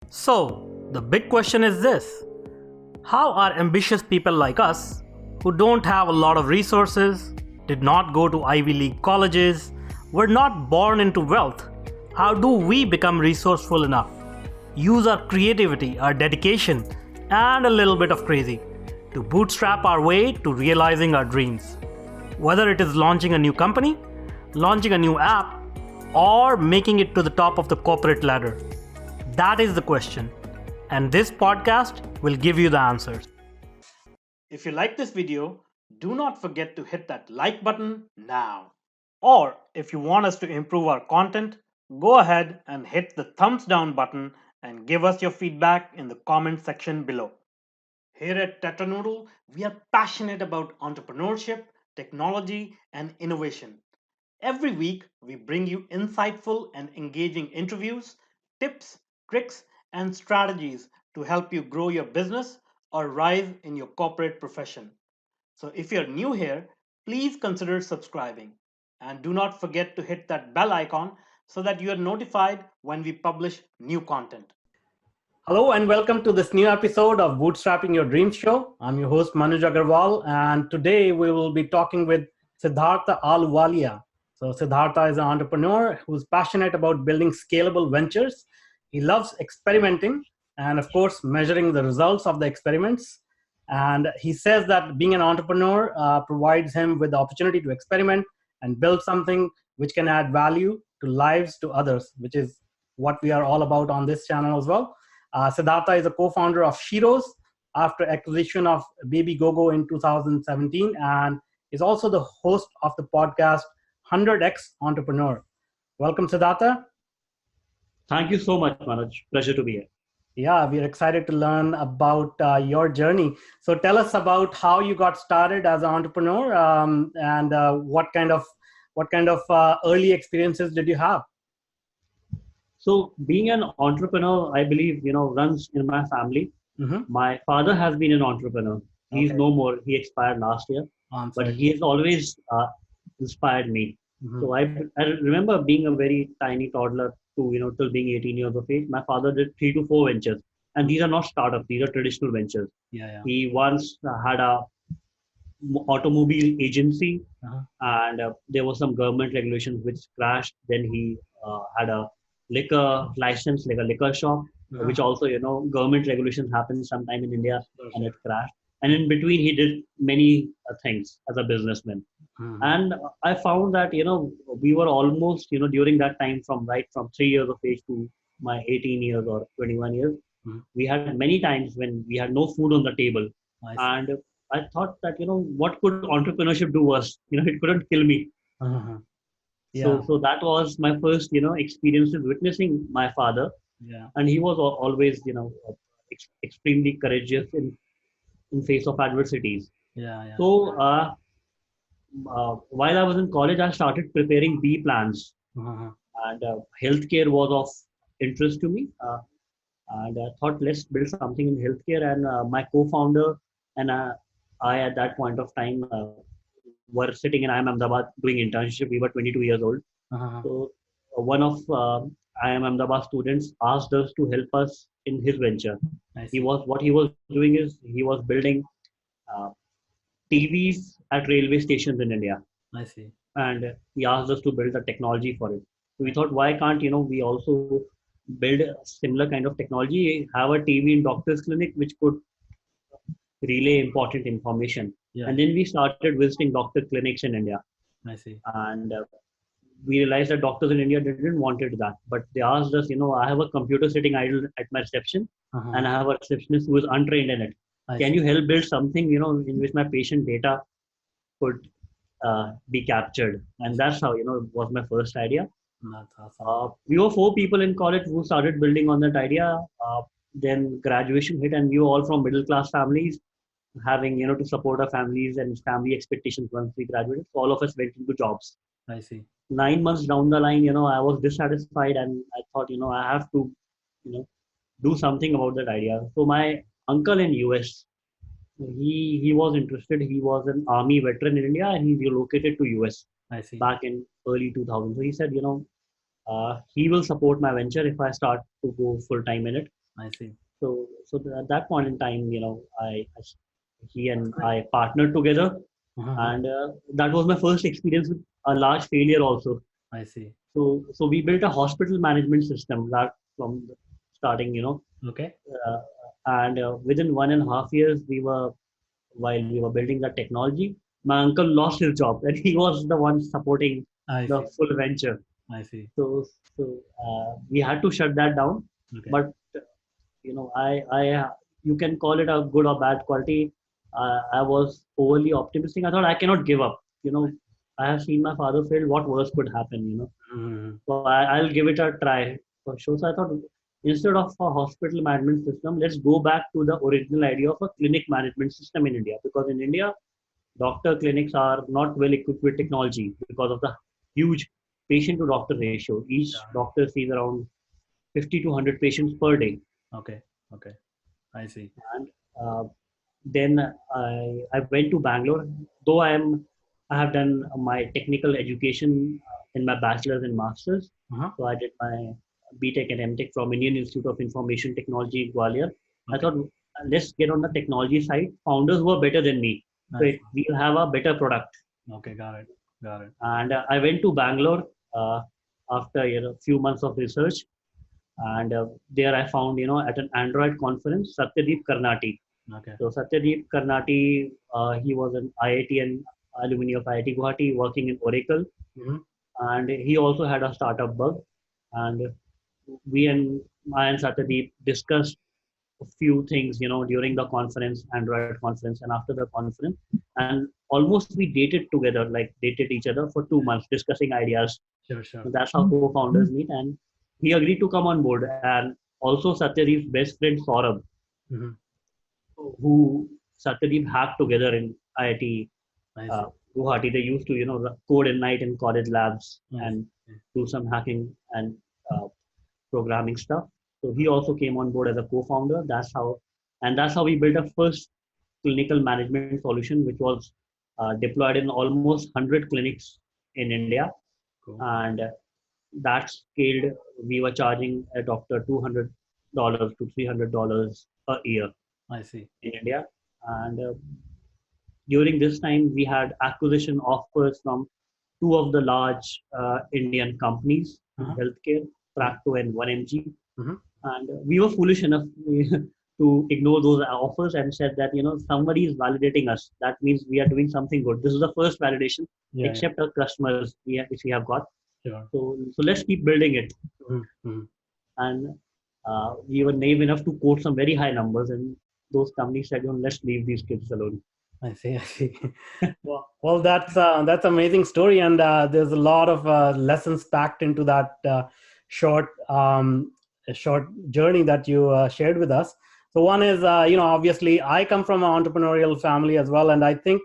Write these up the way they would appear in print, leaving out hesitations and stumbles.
So, the big question is this: how are ambitious people like us, who don't have a lot of resources, did not go to Ivy League colleges, were not born into wealth, how do we become resourceful enough? Use our creativity, our dedication, and a little bit of crazy to bootstrap our way to realizing our dreams. Whether it is launching a new company, launching a new app, or making it to the top of the corporate ladder. That is the question, and this podcast will give you the answers. If you like this video, do not forget to hit that like button now. Or if you want us to improve our content, go ahead and hit the thumbs down button and give us your feedback in the comment section below. Here at Tetranoodle, we are passionate about entrepreneurship, technology, and innovation. Every week, we bring you insightful and engaging interviews, tips, tricks, and strategies to help you grow your business or rise in your corporate profession. So, if you're new here, please consider subscribing. And do not forget to hit that bell icon so that you are notified when we publish new content. Hello and welcome to this new episode of Bootstrapping Your Dreams Show. I'm your host Manuj Aggarwal, and today we will be talking with Siddhartha Ahluwalia. So Siddhartha is an entrepreneur who's passionate about building scalable ventures. He loves experimenting and, of course, measuring the results of the experiments. And he says that being an entrepreneur provides him with the opportunity to experiment and build something which can add value to lives to others, which is what we are all about on this channel as well. Siddhartha is a co-founder of Sheroes after acquisition of Babygogo in 2017, and is also the host of the podcast 100x Entrepreneur. Welcome, Siddhartha. Thank you so much, Manuj. Pleasure to be here. Yeah, we're excited to learn about your journey. So tell us about how you got started as an entrepreneur, and what kind of early experiences did you have? So, being an entrepreneur, I believe, runs in my family. Mm-hmm. My father has been an entrepreneur. He's Okay. no more. He expired last year, I'm but sorry. he has always inspired me. Mhm. So I remember being a very tiny toddler to, till being 18 years of age. My father did 3 to 4 ventures, and these are not startups. These are traditional ventures. Yeah. He once had a automobile agency, Uh-huh. and there was some government regulations which crashed. Then he had a liquor license, like a liquor shop, which Uh-huh. also, government regulations happened sometime in India, Sure, and sure. it crashed. And in between, he did many things as a businessman. Mhm. And I found that, we were almost, during that time from 3 years of age to my 18 years or 21 years, Mhm. we had many times when we had no food on the table. I see. And I thought that, what could entrepreneurship do worse? It couldn't kill me. Uh-huh. Yeah. So that was my first, experience with witnessing my father. Yeah. And he was always, extremely courageous in face of adversities. Yeah. So while I was in college, I started preparing B plans, Uh-huh. and healthcare was of interest to me. And I thought, let's build something in healthcare. And my co-founder and I, at that point of time, were sitting in IIM Ahmedabad doing internship. We were 22 years old. Uh-huh. So one of IIM Ahmedabad students asked us to help us in his venture. I see. What he was doing is he was building uh, TVs at railway stations in India, I see. and he asked us to build the technology for it. So we thought, why can't we also build a similar kind of technology, have a TV in doctor's clinic which could relay important information. Yeah. And then we started visiting doctor clinics in India, I see. and we realized that doctors in India didn't wanted that, but they asked us, I have a computer sitting idle at my reception, Uh-huh. and I have a receptionist who is untrained in it. I Can see. you help build something, in which my patient data could be captured? And that's how, was my first idea. That's awesome. We were 4 people in college who started building on that idea. Then graduation hit, and we were all from middle class families, having to support our families and family expectations once we graduated. So all of us went into jobs. I see. 9 months down the line, I was dissatisfied, and I thought, I have to, do something about that idea. So my uncle in US, he was interested. He was an army veteran in India, and he relocated to US I see. back in early 2000. So he said, he will support my venture if I start to go full time in it. I see. At that point in time, he and I partnered together, Uh-huh. and that was my first experience with a large failure also. I see. So we built a hospital management system that from the starting, Okay. uh, and within 1.5 years, while we were building the technology, my uncle lost his job, and he was the one supporting I the see. full venture. I see. So we had to shut that down, Okay. but I you can call it a good or bad quality. I was overly optimistic. I thought I cannot give up. I have seen my father fail. What worse could happen? Mm-hmm. So I'll give it a try for sure. So I thought instead of a hospital management system, let's go back to the original idea of a clinic management system in India. Because in India, doctor clinics are not well equipped with technology because of the huge patient to doctor ratio. Each Yeah. doctor sees around 50 to 100 patients per day. Okay. Okay. I see. And uh, then I went to Bangalore. Though I have done my technical education in my bachelor's and master's. Uh-huh. So I did my BTech and MTech from Indian Institute of Information Technology in Gwalior. I Okay. thought let's get on the technology side. Founders were better than me, so I see. we'll have a better product. Okay. Got it. Got it. And I went to Bangalore after few months of research, and there I found at an Android conference Satyadeep Karnati. Okay. So Satyadeep Karnati, he was an IIT and alumni of IIT Guwahati working in Oracle, Mm-hmm. and he also had a startup bug. And we and I and Satyadeep discussed a few things, during the conference, Android conference, and after the conference, and almost we dated together, like dated each other for 2 months, discussing ideas. Sure. Sure. So that's how co-founders meet, and he agreed to come on board. And also Satyadeep's best friend Saurabh, Mm-hmm. who Satyadeep hacked together in IIT I uh, see. Guwahati. They used to, code at night in college labs I and see. do some hacking and uh, programming stuff. So he also came on board as a co-founder. That's how we built a first clinical management solution, which was deployed in almost 100 clinics in India, Cool. and that scaled. We were charging a doctor $200 to $300 a year I see. in India, and during this time, we had acquisition offers from two of the large Indian companies in Uh-huh. healthcare, Practo and 1mg. Mm-hmm. And we were foolish enough to ignore those offers and said that, somebody is validating us. That means we are doing something good. This is the first validation, Yeah. Yeah. except our customers which we have got. Sure. So let's keep building it. Mm-hmm. And we were naive enough to quote some very high numbers, and those companies said, let's leave these kids alone. I see. I see. Well, that's amazing story, and there's a lot of lessons packed into that short short journey that you shared with us. So one is, obviously, I come from an entrepreneurial family as well, and I think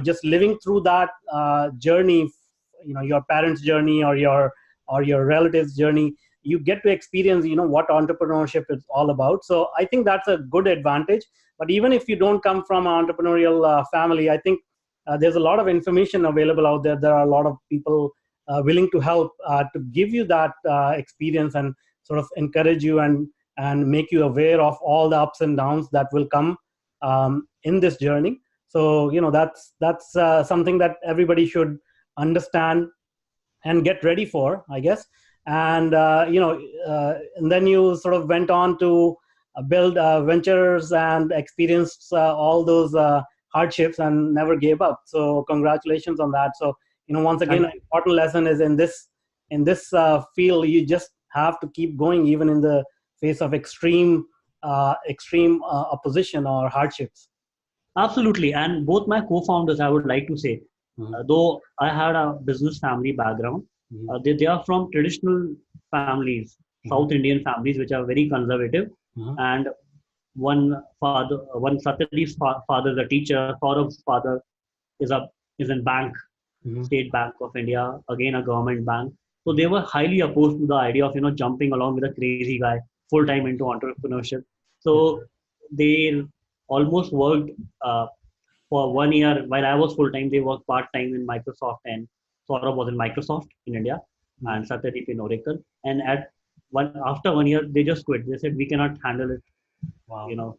just living through that journey, your parents' journey or your relatives' journey, you get to experience what entrepreneurship is all about. So I think that's a good advantage. But even if you don't come from an entrepreneurial family, I think there's a lot of information available out there. There are a lot of people willing to help to give you that experience and sort of encourage you and make you aware of all the ups and downs that will come in this journey. So that's something that everybody should understand and get ready for, I guess. And and then you sort of went on to build ventures and experienced all those hardships and never gave up. So congratulations on that. So once again, Thank an you. important lesson is in this field, you just have to keep going even in the face of extreme opposition or hardships. Absolutely. And both my co-founders, I would like to say, Mhm. though I had a business family background, Mhm. they are from traditional families, Mhm. South Indian families, which are very conservative. Mhm. And one Satyadeep's father is a teacher, Saurabh's father is a is in bank, Mhm. State Bank of India, again a government bank. So they were highly opposed to the idea of jumping along with a crazy guy full time into entrepreneurship. Yeah. So they almost worked for 1 year while I was full time. They worked part time in Microsoft, and Saurabh was in Microsoft in India, Mhm. and Satyadeep in Oracle. And at after 1 year, they just quit. They said, we cannot handle it, Wow. you know,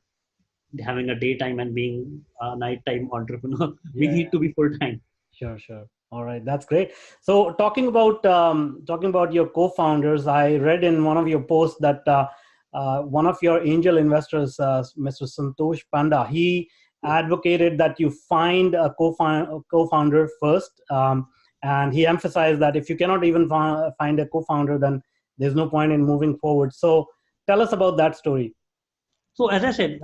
having a daytime and being a nighttime entrepreneur. We Yeah, need to be full time. sure, sure. All right, that's great. So talking about your co-founders, I read in one of your posts that one of your angel investors, Mr. Santosh Panda, he advocated that you find a co-founder first, and he emphasized that if you cannot even find a co-founder, then there's no point in moving forward. So tell us about that story. So as I said,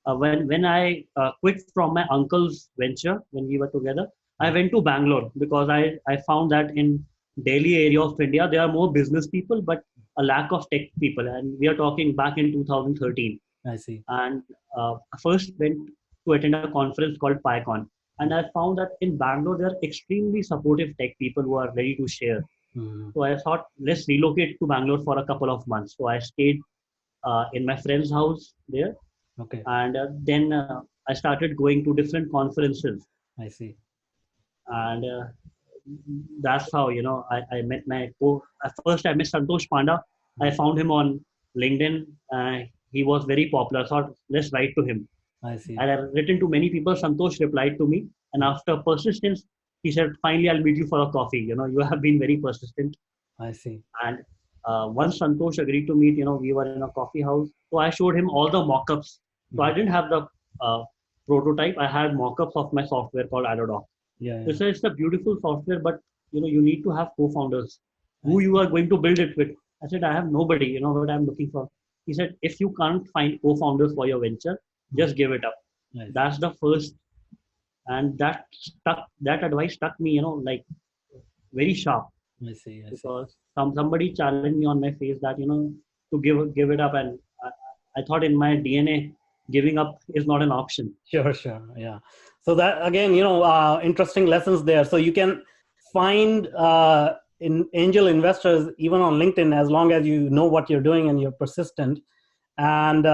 when I quit from my uncle's venture when we were together, I went to Bangalore because I found that in Delhi area of India there are more business people but a lack of tech people, and we are talking back in 2013. I see. And I first went to attend a conference called PyCon, and I found that in Bangalore there are extremely supportive tech people who are ready to share. Mhm. So I thought, let's relocate to Bangalore for a couple of months. So I stayed in my friend's house there, Okay, and then I started going to different conferences, I see. and that's how I met my co. First, I met Santosh Panda. I found him on LinkedIn. He was very popular. I thought, let's write to him. I see. I had written to many people. Santosh replied to me, and after persistence, he said, "Finally, I'll meet you for a coffee. You have been very persistent." I see. And once Santosh agreed to meet, we were in a coffee house. So I showed him all the mock-ups. So I Mhm. didn't have the prototype. I had mock-ups of my software called Adodoc. Yeah, He yeah. said it's a beautiful software, but you need to have co-founders. I Who see. you are going to build it with? I said I have nobody. You know what I'm looking for. He said if you can't find co-founders for your venture, Mhm. just give it up. I see. That's the first, and that stuck. That advice stuck me. Like very sharp, I see. I see. because somebody challenged me on my face that to give it up, and I thought in my DNA giving up is not an option. Sure, sure. Yeah. So that again, interesting lessons there. So you can find in angel investors even on LinkedIn as long as you know what you're doing and you're persistent. And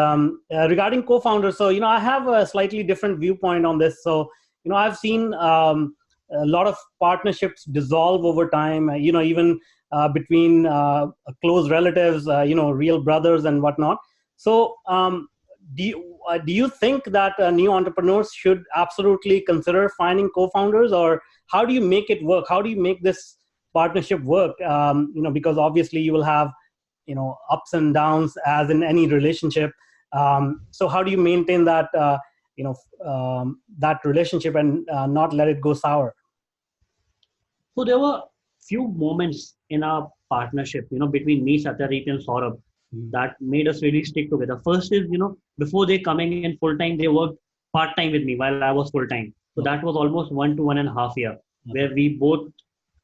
regarding co-founders, so I have a slightly different viewpoint on this. So I've seen a lot of partnerships dissolve over time. Even between close relatives, real brothers and whatnot. So do you think that new entrepreneurs should absolutely consider finding co-founders, or how do you make it work? How do you make this partnership work? Because obviously you will have ups and downs as in any relationship. So how do you maintain that that relationship and not let it go sour? So there were few moments in our partnership, between me, Satyadeep, and Saurabh, Mhm. that made us really stick together. First is, before they coming in full time, they worked part time with me while I was full time. So Okay. that was almost 1 to 1.5 year, Okay. where we both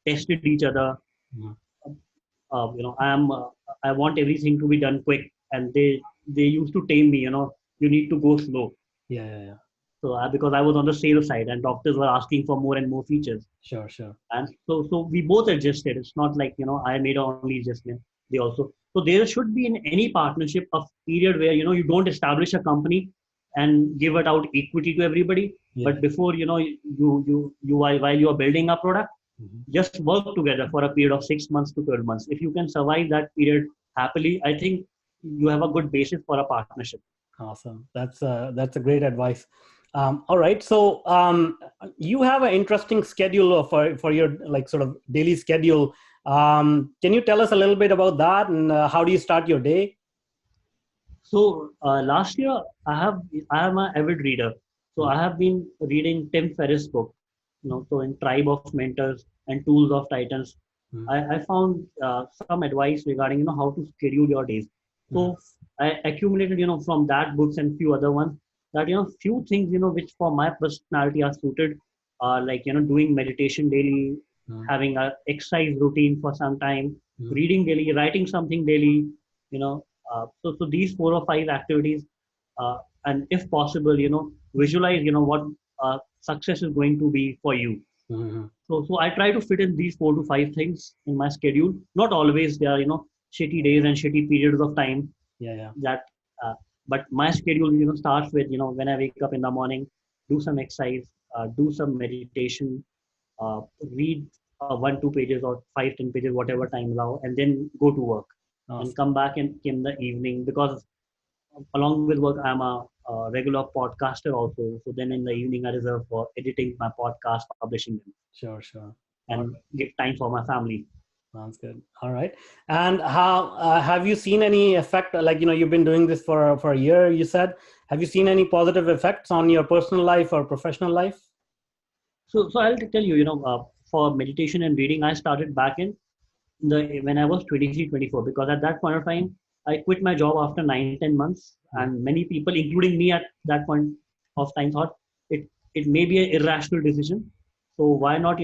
tested each other. Mhm. I want everything to be done quick, and they used to tame me. You need to go slow. Yeah, yeah, yeah. So because I was on the sales side, and doctors were asking for more and more features, Sure, sure. and so we both adjusted. It's not like I made only adjustment. They also. So there should be in any partnership a period where you don't establish a company and give it out equity to everybody. Yeah. But before while you are building a product, Mhm. just work together for a period of 6 months to 12 months. If you can survive that period happily, I think you have a good basis for a partnership. Awesome. That's a great advice. All right. So you have an interesting schedule for your like sort of daily schedule. Can you tell us a little bit about that, and how do you start your day? So last year, I am an avid reader. So I have been reading Tim Ferriss' book. So in Tribe of Mentors and Tools of Titans, Mhm. I found some advice regarding how to schedule your days. Mhm. So I accumulated from that books and few other ones, that few things which for my personality are suited, like doing meditation daily, Mhm. having a exercise routine for some time, Mhm. reading daily, writing something daily, you know so these 4 or 5 activities, and if possible, visualize, what success is going to be for you. Mhm. So I try to fit in these 4 to 5 things in my schedule. Not always there are, shitty days and shitty periods of time Yeah, yeah. that, but my schedule, starts with, when I wake up in the morning, do some exercise, do some meditation, read 1, 2 pages or 5, 10 pages, whatever time allow, and then go to work. and Awesome. come back in the evening, because along with work, I'm a regular podcaster also. So then in the evening, I reserve for editing my podcast, publishing them, Sure, sure. All and give time for my family. Sounds good. All right. And how have you seen any effect? Like, you've been doing this for a year, you said. Have you seen any positive effects on your personal life or professional life? So I'll tell you, for meditation and reading, I started back in the when I was 23, 24, because at that point of time, I quit my job after 9, 10 months, Mm. and many people, including me at that point of time, thought it may be an irrational decision. So why not,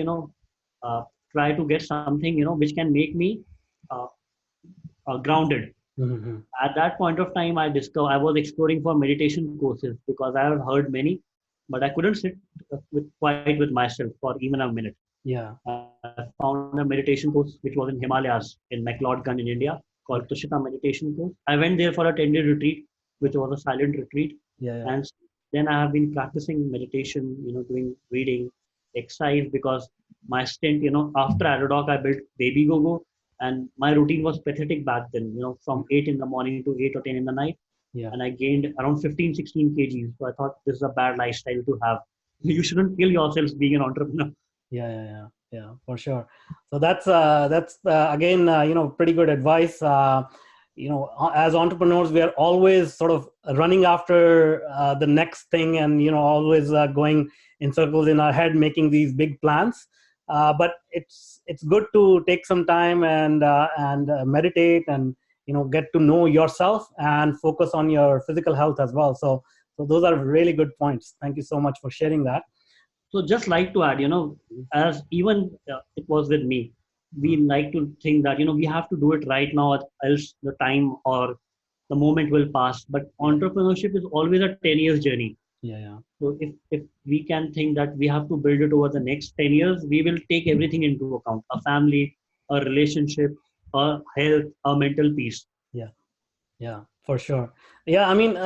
try to get something, which can make me uh, grounded. Mm-hmm. At that point of time, I was exploring for meditation courses, because I have heard many, but I couldn't sit quiet with myself for even a minute. Yeah. I found a meditation course which was in Himalayas in McLeodganj in India, called Okay. Tushita Meditation Course. I went there for a 10-day retreat, which was a silent retreat, Yeah. Yeah. and then I have been practicing meditation, doing reading, exercise, because my stint, after Aerodoc, I built Babygogo, and my routine was pathetic back then, from 8 in the morning to 8 or 10 in the night, Yeah. and I gained around 15, 16 kgs. So I thought this is a bad lifestyle to have. You shouldn't kill yourselves being an entrepreneur. Yeah, for sure. So that's again, pretty good advice. As entrepreneurs, we are always sort of running after the next thing, and always going in circles in our head, making these big plans. But it's good to take some time and meditate, and get to know yourself and focus on your physical health as well. So those are really good points. Thank you so much for sharing that. So just like to add, as even it was with me, we like to think that, we have to do it right now, else the time or the moment will pass. But Yeah, entrepreneurship is always a 10 years journey. yeah. So if we can think that we have to build it over the next 10 years, we will take everything into account, a family, a relationship, a health, a mental peace. Yeah, yeah, for sure. Yeah, I mean,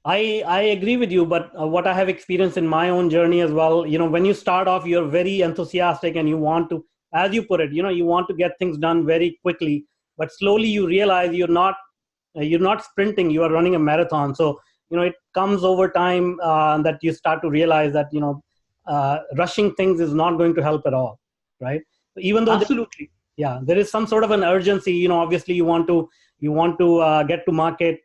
I agree with you, but what I have experienced in my own journey as well, when you start off, you're very enthusiastic and you want to, as you put it, you want to get things done very quickly, but slowly you realize you're not sprinting, you are running a marathon. So it comes over time that you start to realize that rushing things is not going to help at all, right? Even though Absolutely. there is some sort of an urgency, obviously you want to get to market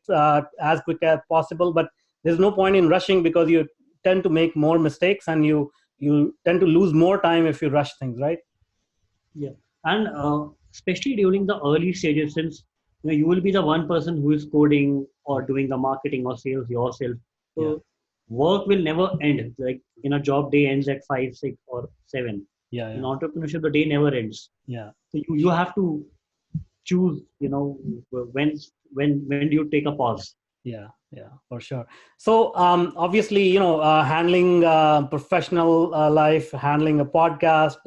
as quick as possible, but there's no point in rushing, because you tend to make more mistakes, and you tend to lose more time if you rush things, right? Yeah, and especially during the early stages, since you will be the one person who is coding or doing the marketing or sales yourself. Yeah, So work will never end. Like in a job, day ends at 5, 6, or 7. yeah, In yeah, entrepreneurship, the day never ends. yeah, So you have to choose. When do you take a pause? yeah, for sure. So obviously, handling professional life, handling a podcast,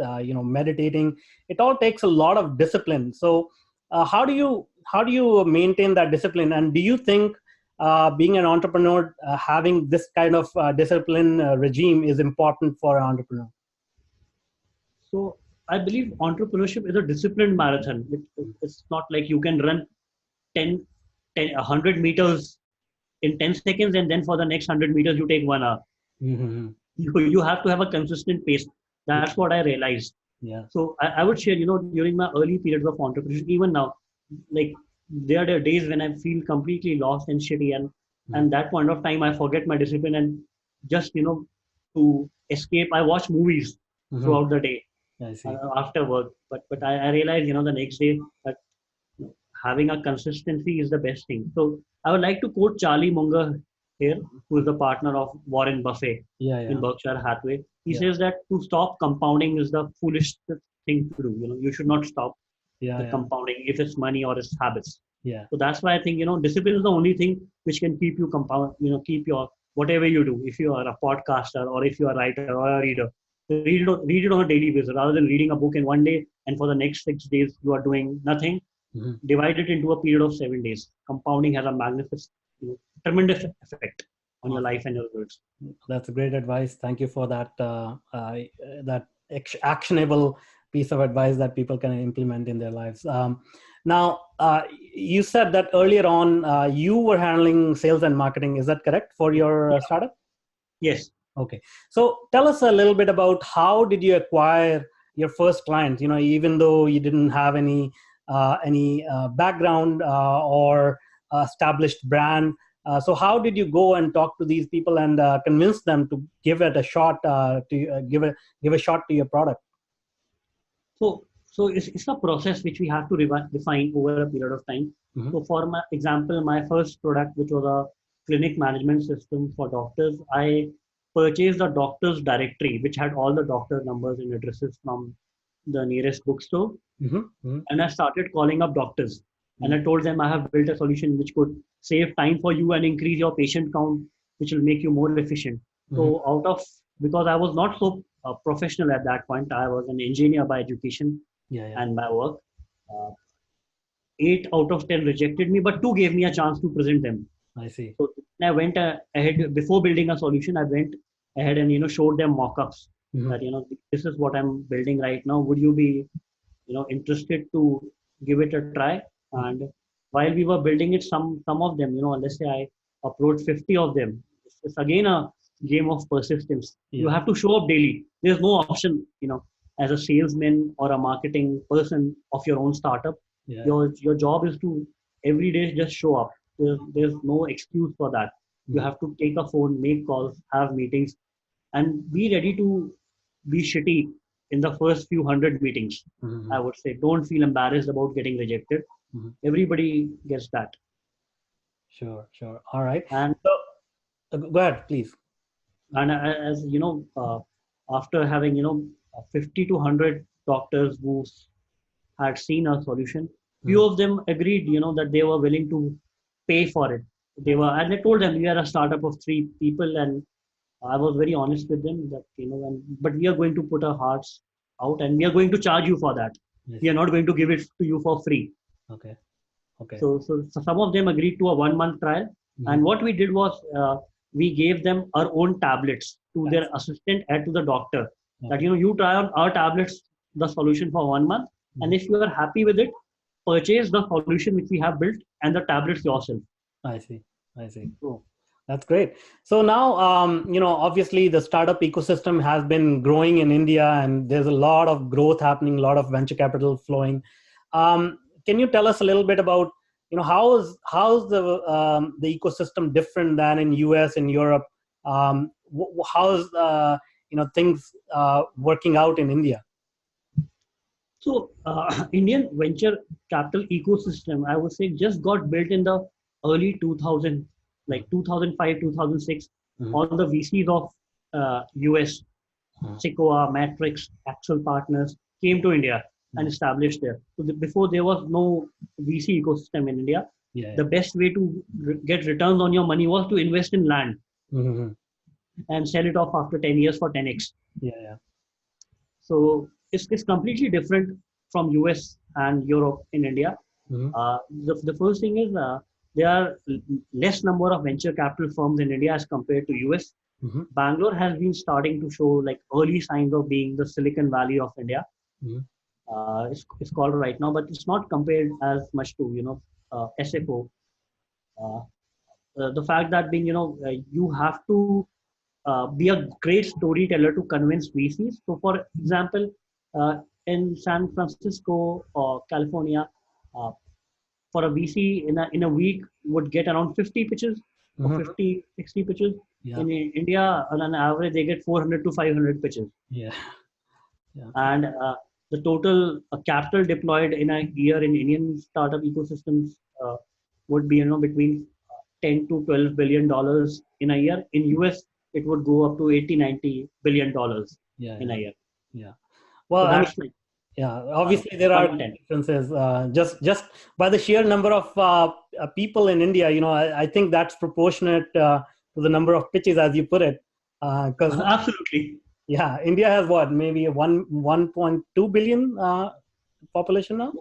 meditating, it all takes a lot of discipline. So how do you maintain that discipline? And do you think being an entrepreneur, having this kind of discipline regime is important for an entrepreneur? So I believe entrepreneurship is a disciplined marathon. It's not like you can run 10, 100 meters in 10 seconds, and then for the next 100 meters you take 1 hour. Mm-hmm. You have to have a consistent pace. That's what I realized. Yeah. So I would share, during my early periods of entrepreneurship, even now, like there are days when I feel completely lost and shitty, and that point of time I forget my discipline, and just to escape, I watch movies Mm-hmm. throughout the day I see. after work. But I realized, the next day, that having a consistency is the best thing. So I would like to quote Charlie Munger here, who is the partner of Warren Buffett Yeah, in yeah, Berkshire Hathaway. He yeah, says that to stop compounding is the foolish thing to do. You should not stop yeah, the yeah, compounding if it's money or it's habits. yeah, So that's why I think discipline is the only thing which can keep you compound. Keep your whatever you do. If you are a podcaster or if you are a writer or a reader, read it on a daily basis rather than reading a book in one day and for the next 6 days you are doing nothing. mhm. Divide it into a period of 7 days. Compounding has a magnificent, tremendous effect on your life and your results. That's a great advice. Thank you for that actionable piece of advice that people can implement in their lives. Now, you said that earlier on you were handling sales and marketing. Is that correct for your startup? Yes. Okay. So tell us a little bit about how did you acquire your first client? Even though you didn't have any background or established brand. So how did you go and talk to these people and convince them to give it a shot give a shot to your product? So it's a process which we have to define over a period of time. Mm-hmm. So for my example, my first product, which was a clinic management system for doctors, I purchased a doctor's directory, which had all the doctor numbers and addresses from the nearest bookstore. Mm-hmm. Mm-hmm. And I started calling up doctors. And I Mm-hmm. told them I have built a solution which could save time for you and increase your patient count, which will make you more efficient. Mm-hmm. So because I was not so professional at that point, I was an engineer by education and by work. Uh, 8 out of 10 rejected me, but 2 gave me a chance to present them. I see. So I went ahead before building a solution. I went ahead and showed them mock-ups Mm-hmm. that this is what I'm building right now. Would you be interested to give it a try? And while we were building it, some of them, let's say I approached 50 of them. It's again a game of persistence. You have to show up daily. There's no option, as a salesman or a marketing person of your own startup. Your job is to every day just show up. There's no excuse for that. You have to take a phone, make calls, have meetings, and be ready to be shitty in the first few hundred meetings. Mm-hmm. I would say don't feel embarrassed about getting rejected. Mm-hmm. Everybody gets that. Sure. All right. And go ahead, please. And as after having 50 to 100 doctors who had seen our solution, few of them agreed that they were willing to pay for it. And I told them we are a startup of 3 people, and I was very honest with them that but we are going to put our hearts out and we are going to charge you for that. Yes. We are not going to give it to you for free. Okay. So some of them agreed to a 1-month trial. Mm-hmm. And what we did was we gave them our own tablets to their assistant and to the doctor. Okay. That you try on our tablets the solution for 1 month, and if you are happy with it, purchase the solution which we have built and the tablets yourself. I see. Cool. That's great. So now, obviously the startup ecosystem has been growing in India, and there's a lot of growth happening, a lot of venture capital flowing. Can you tell us a little bit about, how's the ecosystem different than in US and Europe? How's things working out in India? So Indian venture capital ecosystem, I would say, just got built in the early 2000s, like 2005, 2006, all the VCs of US, Sequoia, Matrix, Axel Partners came to India and established there. So before there was no VC ecosystem in India, the best way to get returns on your money was to invest in land and sell it off after 10 years for 10x. So it's completely different from US and Europe in India. The first thing is there are less number of venture capital firms in India as compared to US. Bangalore has been starting to show like early signs of being the Silicon Valley of India. It's called right now, but it's not compared as much to SFO. The fact that being you have to be a great storyteller to convince VCs. So, for example, in San Francisco or California, for a VC in a week would get around 50 pitches or 50, 60 pitches. In India, on an average, they get 400 to 500 pitches. And the total capital deployed in a year in Indian startup ecosystems would be between 10 to 12 billion dollars in a year. In US, it would go up to 80-90 billion dollars in a year. Well, so obviously there are differences. Just by the sheer number of people in India, I think that's proportionate to the number of pitches, as you put it. Absolutely. Yeah, India has what, maybe 1.2 billion population now?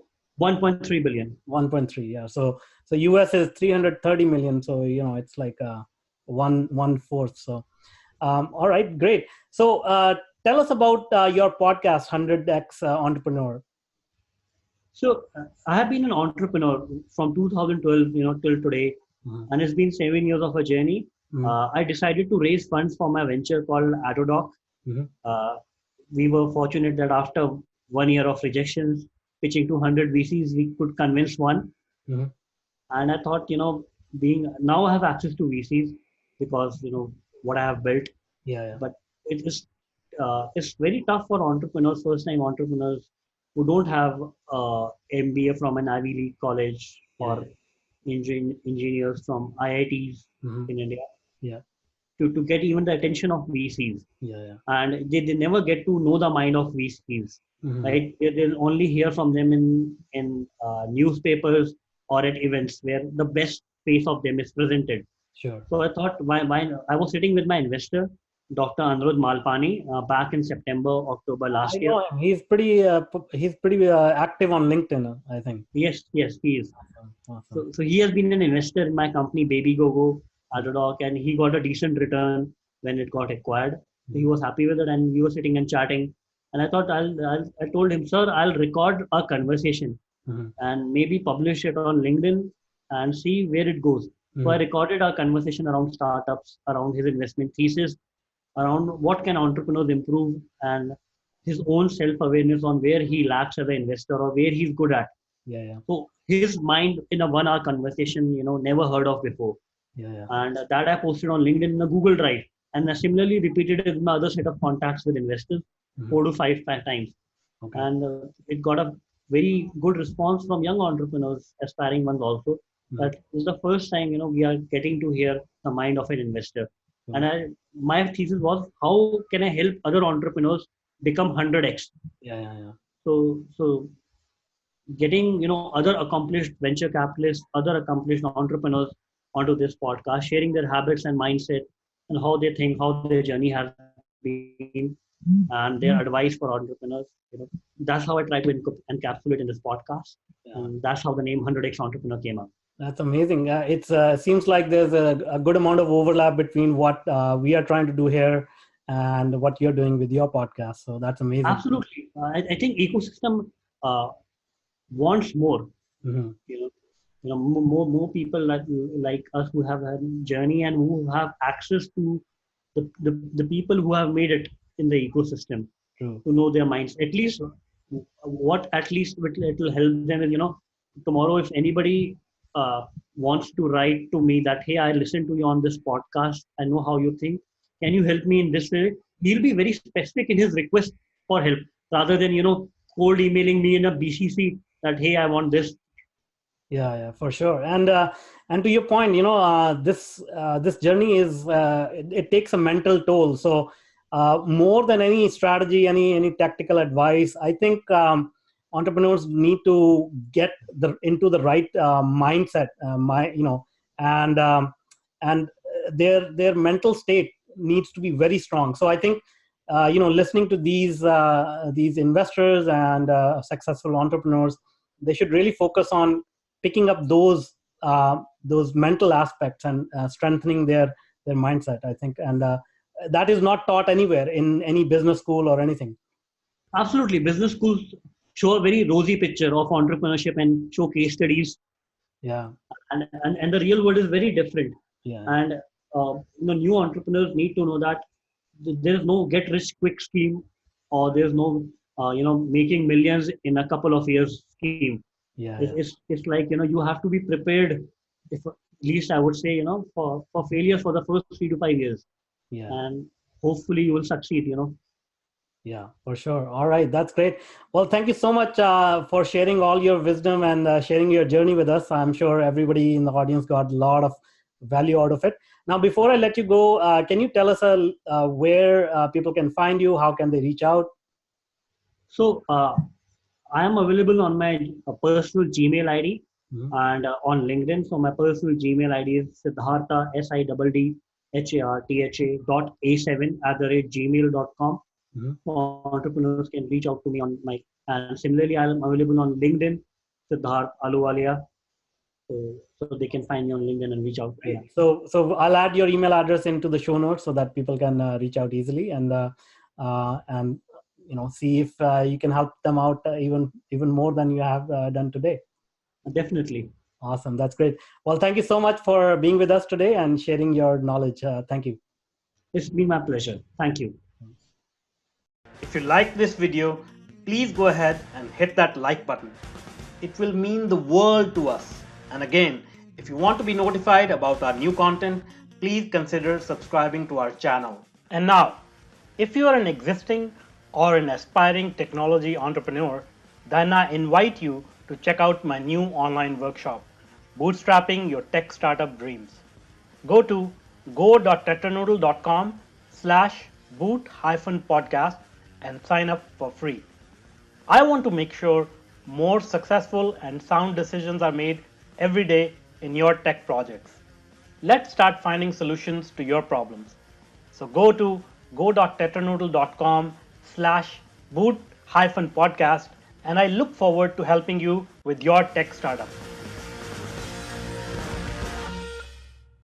1.3 billion. 1.3, yeah. So US is 330 million. So, it's like one fourth. So, all right, great. So tell us about your podcast, 100x Entrepreneur. I have been an entrepreneur from 2012, till today, Mhm. and it's been 7 years of a journey. Mhm. I decided to raise funds for my venture called Atodoc. Mhm. Uh, we were fortunate that after 1 year of rejections, pitching to 100 VCs, we could convince one. Mhm. And I thought, being now I have access to VCs because what I have built. Yeah, yeah. But it is it's very tough for entrepreneurs, first time entrepreneurs who don't have MBA from an Ivy League college Yeah, or engineers from IITs yeah. in India Yeah, to get even the attention of VCs. yeah, yeah. And they never get to know the mind of VCs, Mhm. right? They'll only hear from them in newspapers or at events where the best face of them is presented. Sure. So I thought, why I was sitting with my investor, Dr. Anirudh Malpani, back in September, October I last year. know him. He's pretty active on LinkedIn, I think. Yes, yes, he is. Awesome. Awesome. So he has been an investor in my company, Babygogo, Atodoc, and he got a decent return when it got acquired. So he Mhm. was happy with it, and we were sitting and chatting. And I thought, I told him, sir, I'll record our conversation Mhm. and maybe publish it on LinkedIn and see where it goes. So I Mhm. recorded our conversation around startups, around his investment thesis, around what can entrepreneurs improve, and his own self-awareness on where he lacks as an investor or where he's good at. Yeah, yeah. So his mind in a 1 hour conversation, never heard of before. Yeah, yeah. And that I posted on LinkedIn in a Google Drive. And I similarly repeated it with my other set of contacts with investors Mhm. 4 to 5 times. Okay. And it got a very good response from young entrepreneurs, aspiring ones also. Mhm. That is the first time, we are getting to hear the mind of an investor. And Cool. my thesis was, how can I help other entrepreneurs become 100x? Yeah, yeah, yeah. So getting other accomplished venture capitalists, other accomplished entrepreneurs onto this podcast, sharing their habits and mindset and how they think, how their journey has been, and their advice for entrepreneurs. That's how I try to encapsulate in this podcast, and Yeah. that's how the name 100x Entrepreneur came up. That's amazing. It's seems like there's a good amount of overlap between what we are trying to do here and what you're doing with your podcast. So that's amazing. Absolutely, I think ecosystem uh, wants more. Hmm. You know, more people like us who have a journey and who have access to the people who have made it in the ecosystem, True. to know their minds. At least what at least it will help them is, tomorrow if anybody wants to write to me that, hey, I listened to you on this podcast, I know how you think, can you help me in this way? He'll be very specific in his request for help, rather than cold emailing me in a BCC that, hey, I want this. Yeah, yeah, for sure. And to your point, this journey is it takes a mental toll. So more than any strategy, any tactical advice, I think entrepreneurs need to get into the right mindset, and and their mental state needs to be very strong. So I think listening to these investors and successful entrepreneurs, they should really focus on picking up those mental aspects and strengthening their mindset, I think. And that is not taught anywhere in any business school or anything. Absolutely, business schools show a very rosy picture of entrepreneurship and show case studies, Yeah, and the real world is very different. yeah, And new entrepreneurs need to know that there is no get rich quick scheme, or there's no making millions in a couple of years scheme. yeah, yeah, It's like, you have to be prepared, if at least I would say, for failure for the first 3 to 5 years, yeah. and hopefully you will succeed. Yeah, for sure. All right, that's great. Well, thank you so much for sharing all your wisdom and sharing your journey with us. I'm sure everybody in the audience got a lot of value out of it. Now, before I let you go, can you tell us where people can find you? How can they reach out? So I am available on my personal Gmail ID Mhm. and on LinkedIn. So my personal Gmail ID is Siddhartha SIDDHARTHA .A7 @gmail.com. Mhm. So entrepreneurs can reach out to me on my, and similarly I'm available on LinkedIn, Siddhartha Ahluwalia. So they can find me on LinkedIn and reach out. Yeah. So I'll add your email address into the show notes so that people can reach out easily. And see if you can help them out even more than you have done today. Definitely. Awesome. That's great. Well, thank you so much for being with us today and sharing your knowledge. Thank you. It's been my pleasure. Thank you. If you like this video, please go ahead and hit that like button. It will mean the world to us. And again, if you want to be notified about our new content, please consider subscribing to our channel. And now, if you are an existing or an aspiring technology entrepreneur, then I invite you to check out my new online workshop, Bootstrapping Your Tech Startup Dreams. Go to go.tetranoodle.com/boot-podcast and sign up for free. I want to make sure more successful and sound decisions are made every day in your tech projects. Let's start finding solutions to your problems. So go to go.tetranoodle.com/boot-podcast and I look forward to helping you with your tech startup.